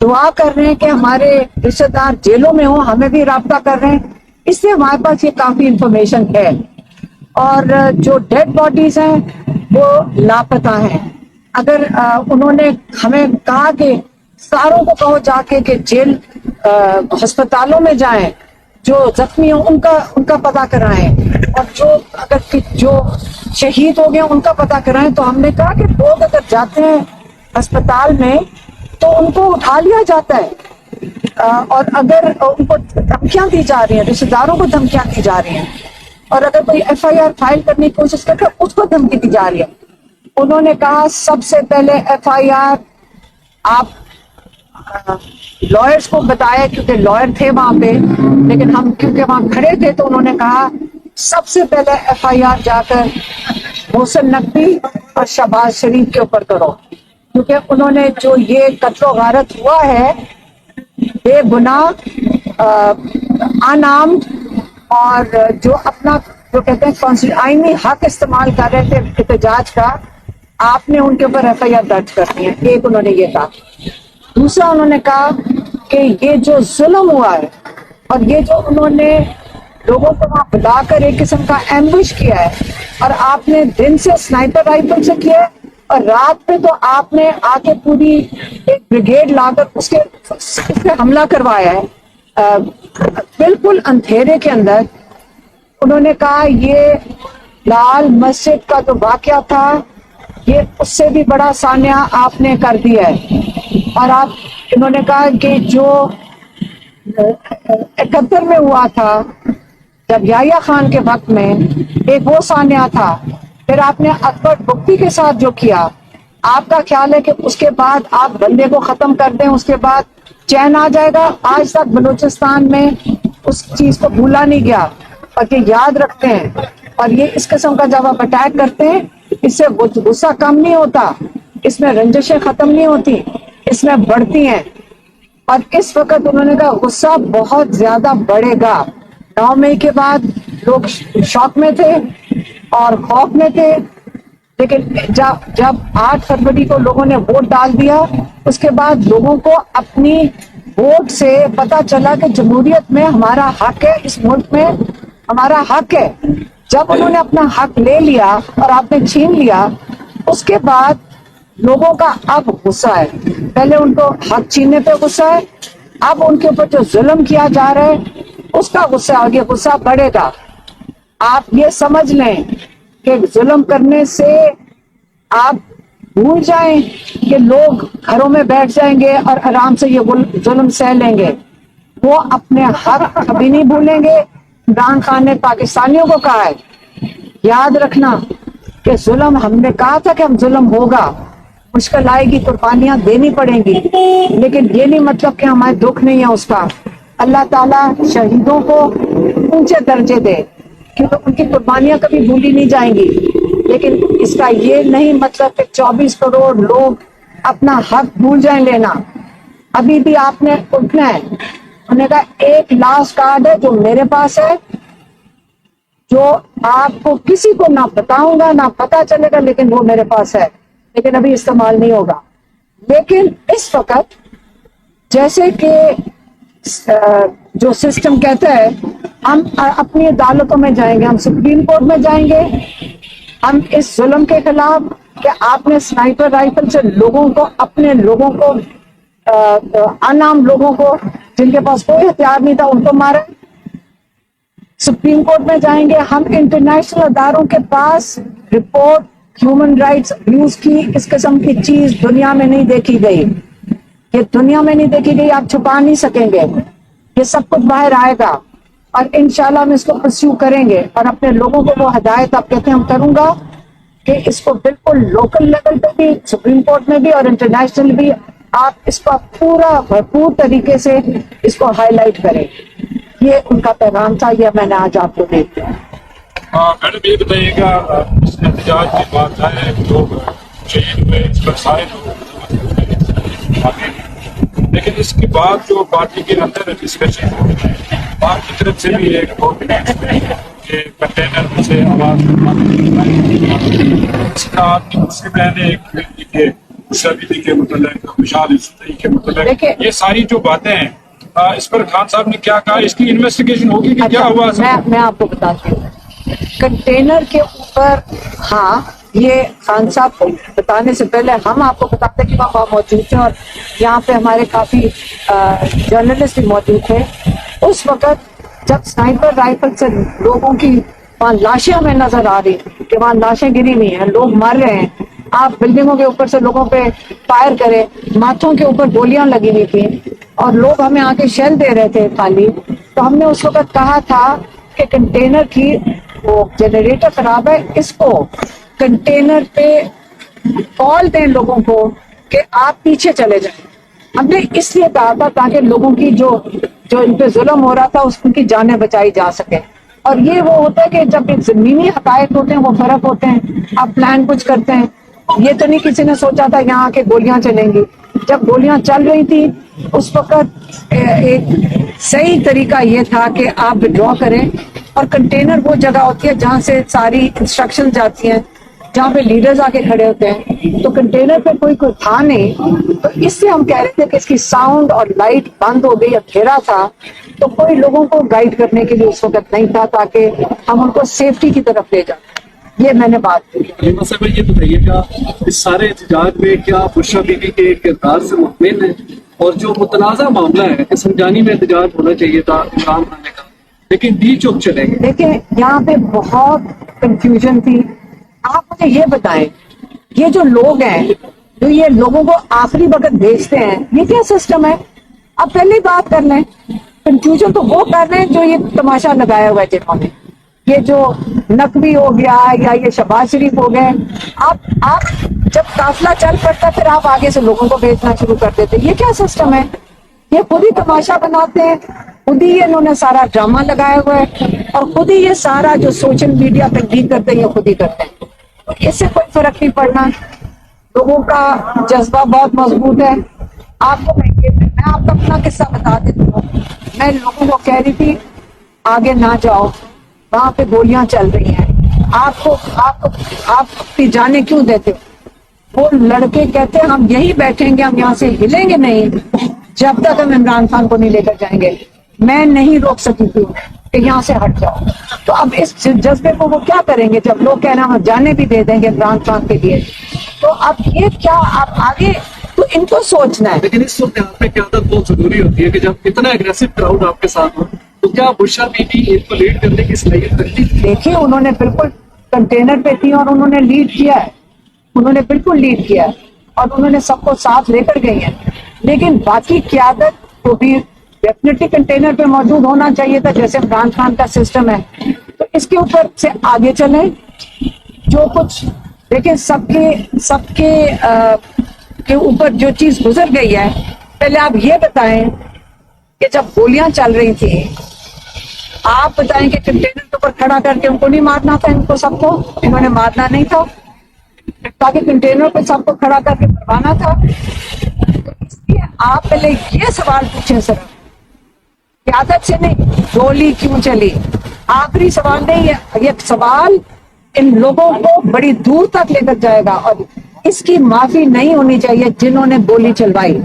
دعا کر رہے ہیں کہ ہمارے رشتے دار جیلوں میں ہوں، ہمیں بھی رابطہ کر رہے ہیں، اس لیے ہمارے پاس یہ کافی انفارمیشن ہے. اور جو ڈیڈ باڈیز ہیں وہ لاپتہ ہیں. اگر انہوں نے ہمیں کہا کہ ساروں کو کہو جا کے کہ جیل ہسپتالوں میں جائیں، جو زخمی ہوں ان کا پتہ کرائیں، اور جو شہید ہو گئے ان کا پتہ کرائیں. تو ہم نے کہا کہ لوگ اگر جاتے ہیں ہسپتال میں تو ان کو اٹھا لیا جاتا ہے، اور اگر ان کو دھمکیاں دی جا رہی ہیں، رشتے داروں کو دھمکیاں دی جا رہی ہیں، اور اگر کوئی ایف آئی آر فائل کرنے کی کوشش کرتے اس کو دھمکی دی جا رہی ہے. انہوں نے کہا سب سے پہلے ایف آئی آر آپ لائرز کو بتایا، کیونکہ لائر تھے وہاں پہ، لیکن ہم کیونکہ وہاں کھڑے تھے تو انہوں نے کہا سب سے پہلے ایف آئی آر جا کر محسن نقوی اور شہباز شریف کے اوپر کرو، کیونکہ انہوں نے جو یہ قتل و غارت ہوا ہے بے گناہ انارمڈ، اور جو اپنا جو کہتے ہیں آئینی حق استعمال کر رہے تھے احتجاج کا، آپ نے ان کے اوپر ایف آئی آر درج کر دی ہے. ایک انہوں نے یہ کہا. دوسرا انہوں نے کہا کہ یہ جو ظلم ہوا ہے اور یہ جو انہوں نے لوگوں کو وہاں بلا کر ایک قسم کا ایمبش کیا ہے، اور آپ نے دن سے سنائپر رائفل سے کیا ہے اور رات میں تو آپ نے آ کے پوری ایک بریگیڈ لا کر اس پہ حملہ کروایا ہے بالکل اندھیرے کے اندر. انہوں نے کہا یہ لال مسجد کا جو واقعہ تھا یہ اس سے بھی بڑا سانحہ آپ نے کر دیا ہے. اور انہوں نے کہا کہ جو 71 میں ہوا تھا جب یحییٰ خان کے وقت میں ایک وہ سانحہ تھا، پھر آپ نے اکبر بگٹی کے ساتھ جو کیا، آپ کا خیال ہے کہ اس کے بعد آپ بندے کو ختم کر دیں، اس کے بعد چین آ جائے گا؟ آج تک بلوچستان میں اس چیز کو بھولا نہیں گیا اور یہ یاد رکھتے ہیں. اور یہ اس قسم کا جب آپ اٹیک کرتے ہیں اس سے غصہ کم نہیں ہوتا، اس میں رنجشیں ختم نہیں ہوتی، اس میں بڑھتی ہیں. اور اس وقت انہوں نے کہا غصہ بہت زیادہ بڑھے گا. 9 مئی کے بعد لوگ شوق میں تھے اور خوف میں تھے، لیکن جب 8 فروری کو لوگوں نے ووٹ ڈال دیا، اس کے بعد لوگوں کو اپنی ووٹ سے پتا چلا کہ جمہوریت میں ہمارا حق ہے، اس ملک میں ہمارا حق ہے. جب انہوں نے اپنا حق لے لیا اور آپ نے چھین لیا، اس کے بعد لوگوں کا اب غصہ ہے. پہلے ان کو حق چھیننے پہ غصہ ہے، اب ان کے اوپر جو ظلم کیا جا رہا ہے اس کا غصہ، آگے غصہ بڑھے گا. آپ یہ سمجھ لیں کہ ظلم کرنے سے آپ بھول جائیں کہ لوگ گھروں میں بیٹھ جائیں گے اور آرام سے یہ ظلم سہ لیں گے. وہ اپنے حق کبھی نہیں بھولیں گے. عمران خان نے پاکستانیوں کو کہا ہے یاد رکھنا کہ ظلم، ہم نے کہا تھا کہ ہم ظلم ہوگا، مشکل آئے گی، قربانیاں دینی پڑیں گی، لیکن یہ نہیں مطلب کہ ہمارے دکھ نہیں ہے اس کا. اللہ تعالیٰ شہیدوں کو اونچے درجے دے کیونکہ ان کی قربانیاں کبھی بھولی نہیں جائیں گی، لیکن اس کا یہ نہیں مطلب کہ 24 کروڑ لوگ اپنا حق بھول جائیں لینا. ابھی بھی آپ نے اٹھنا ہے. انہوں نے کہا ایک لاسٹ کارڈ ہے جو میرے پاس ہے، جو آپ کو کسی کو نہ بتاؤں گا نہ پتا چلے گا، لیکن وہ میرے پاس ہے، لیکن ابھی استعمال نہیں ہوگا. لیکن اس وقت جیسے کہ جو سسٹم کہتا ہے ہم اپنی عدالتوں میں جائیں گے، ہم سپریم کورٹ میں جائیں گے، ہم اس ظلم کے خلاف کہ آپ نے سنائپر رائفل سے لوگوں کو، اپنے لوگوں کو، انعام لوگوں کو جن کے پاس کوئی ہتھیار نہیں تھا ان کو مارا. سپریم کورٹ میں جائیں گے، ہم انٹرنیشنل اداروں کے پاس رپورٹ ہیومن رائٹس ابیوز کی اس قسم کی چیز دنیا میں نہیں دیکھی گئی، یہ دنیا میں نہیں دیکھی گئی، آپ چھپا نہیں سکیں گے، یہ سب کچھ باہر آئے گا اور انشاءاللہ ہم اس کو پرسیو کریں گے. اور اپنے لوگوں کو وہ ہدایت آپ کہتے ہیں ہم کروں گا کہ اس کو بالکل لوکل لیول پہ بھی، سپریم کورٹ میں بھی اور انٹرنیشنل بھی آپ اس کا پورا بھرپور طریقے سے اس کو ہائی لائٹ کریں. یہ ان کا پیغام تھا، یہ میں نے آج آپ کو دے دیا. میڈم یہ بتائیے گا اس احتجاج کی بات ہے، لوگ شہید ہوئے، اس پر سارے لوگ آگے، لیکن اس کے بعد جو پارٹی کے اندر ڈسکشن ہو رہی ہے، پارٹی کی طرف سے بھی ایک کہ کنٹینر سے آواز اس کا آپ کی مسلم بہنیں ایک شبیدی کے متعلق، مشال یوسفزئی کے متعلق، دیکھیں، یہ ساری جو باتیں ہیں اس پر خان صاحب نے کیا کہا؟ اس کی انویسٹیگیشن ہوگی کہ کیا ہوا؟ میں آپ کو بتاتی ہوں کنٹینر کے اوپر. ہاں یہ خان صاحب کو بتانے سے پہلے ہم آپ کو بتاتے ہیں کہ وہاں موجود تھے اور یہاں پہ ہمارے کافی جرنلسٹ بھی موجود تھے. اس وقت جب سنائپر رائفل سے لوگوں کی وہاں لاشیں ہمیں نظر آ رہی کہ وہاں لاشیں گری ہوئی ہیں، لوگ مر رہے ہیں، آپ بلڈنگوں کے اوپر سے لوگوں پہ فائر کرے، ماتھوں کے اوپر گولیاں لگی ہوئی تھیں اور لوگ ہمیں آ کے شیل دے رہے تھے خالی. تو ہم نے اس وقت کہا تھا کہ کنٹینر کی وہ جنریٹر خراب ہے، اس کو کنٹینر پہ کال دیں لوگوں کو کہ آپ پیچھے چلے جائیں. ہم نے اس لیے کہا تھا تاکہ لوگوں کی جو ان پہ ظلم ہو رہا تھا اس کی جانیں بچائی جا سکے. اور یہ وہ ہوتا ہے کہ جب ایک زمینی حقائق ہوتے ہیں وہ فرق ہوتے ہیں. آپ پلان کچھ کرتے ہیں، یہ تو نہیں کسی نے سوچا تھا یہاں کے گولیاں چلیں گی. جب گولیاں چل رہی تھی اس وقت ایک صحیح طریقہ یہ تھا کہ آپ ودرا کریں اور کنٹینر وہ جگہ ہوتی ہے جہاں سے ساری انسٹرکشن جاتی ہیں، جہاں پہ لیڈرز آ کے کھڑے ہوتے ہیں. تو کنٹینر پہ کوئی تھا نہیں، تو اس سے ہم کہہ رہے تھے کہ اس کی ساؤنڈ اور لائٹ بند ہو گئی، اندھیرا تھا تو کوئی لوگوں کو گائیڈ کرنے کے لیے اس وقت نہیں تھا تاکہ ہم ان کو سیفٹی کی طرف لے جائیں. یہ میں نے بات کی. حلیمہ صاحبہ یہ بتائیے گا اس سارے احتجاج میں کیا بشریٰ بی بی کے کردار سے مطمئن ہے؟ اور جو متنازع معاملہ ہے کہ سنجانی میں احتجاج ہونا چاہیے تھا عمران خان نے کہا لیکن ڈی چوک چلے گئے. دیکھیں یہاں پہ بہت کنفیوژن تھی. آپ مجھے یہ بتائیں یہ جو لوگ ہیں جو یہ لوگوں کو آخری وقت بھیجتے ہیں یہ کیا سسٹم ہے؟ اب پہلے بات کر لیں. کنفیوژن تو وہ کر رہے ہیں جو یہ تماشا لگایا ہوا ہے جنہوں نے یہ جو نقوی ہو گیا یا یہ شہباز شریف ہو گئے. آپ جب قافلہ چل پڑتا پھر آپ آگے سے لوگوں کو بھیجنا شروع کر دیتے. یہ کیا سسٹم ہے؟ یہ خود ہی تماشا بناتے ہیں، خود ہی انہوں نے سارا ڈرامہ لگایا ہوا ہے اور خود ہی یہ سارا جو سوشل میڈیا پہ ڈیل کرتے ہیں یہ خود ہی کرتے ہیں. اس سے کوئی فرق نہیں پڑنا. لوگوں کا جذبہ بہت مضبوط ہے. آپ کو میں آپ کا اپنا قصہ بتا دیتی ہوں. میں لوگوں کو کہہ رہی تھی آگے نہ جاؤ، وہاں پہ گولیاں چل رہی ہیں، آپ اپنی جانیں کیوں دیتے ہو؟ وہ لڑکے کہتے ہیں ہم یہی بیٹھیں گے، ہم یہاں سے ہلیں گے نہیں جب تک ہم عمران خان کو نہیں لے کر جائیں گے. میں نہیں روک سکی تھی کہ یہاں سے ہٹ جاؤ. تو اب اس جذبے کو وہ کیا کریں گے جب لوگ کہنا ہم جانے بھی دے دیں گے عمران خان کے لیے؟ تو اب یہ کیا آپ آگے تو ان کو سوچنا ہے. لیکن اس صورتحال میں قیادت بہت ضروری ہوتی ہے کہ جب اتنا اگریسو کراؤڈ آپ کے ساتھ ہو تو کیا بشریٰ بی بی ان کو لیڈ کرنے کی صلاحیت رکھتی تھی؟ دیکھیے انہوں نے بالکل کنٹینر پہ تھی اور انہوں نے لیڈ کیا ہے، انہوں نے بالکل لیڈ کیا ہے اور انہوں نے سب کو ساتھ لے کر گئی ہیں. لیکن باقی قیادت کو بھی ڈیفینیٹلی کنٹینر پہ موجود ہونا چاہیے تھا جیسے عمران خان کا سسٹم ہے. تو اس کے اوپر سے آگے چلیں جو کچھ لیکن سب کے اوپر جو چیز گزر گئی ہے. پہلے آپ یہ بتائیں کہ جب گولیاں چل رہی تھی آپ بتائیں کہ کنٹینر کے اوپر کھڑا کر کے ان کو نہیں مارنا تھا؟ ان کو سب کو انہوں نے مارنا نہیں تھا تاکہ کنٹینر پہ سب کو کھڑا کر کے مروانا تھا. تو اس لیے آپ پہلے یہ سوال پوچھیں سر قیادت سے نہیں گولی کیوں چلی. آخری سوال نہیں ہے یہ سوال ان لوگوں کو بڑی دور تک لے کر جائے گا اور اس کی معافی نہیں ہونی چاہیے جنہوں نے گولی چلوائی.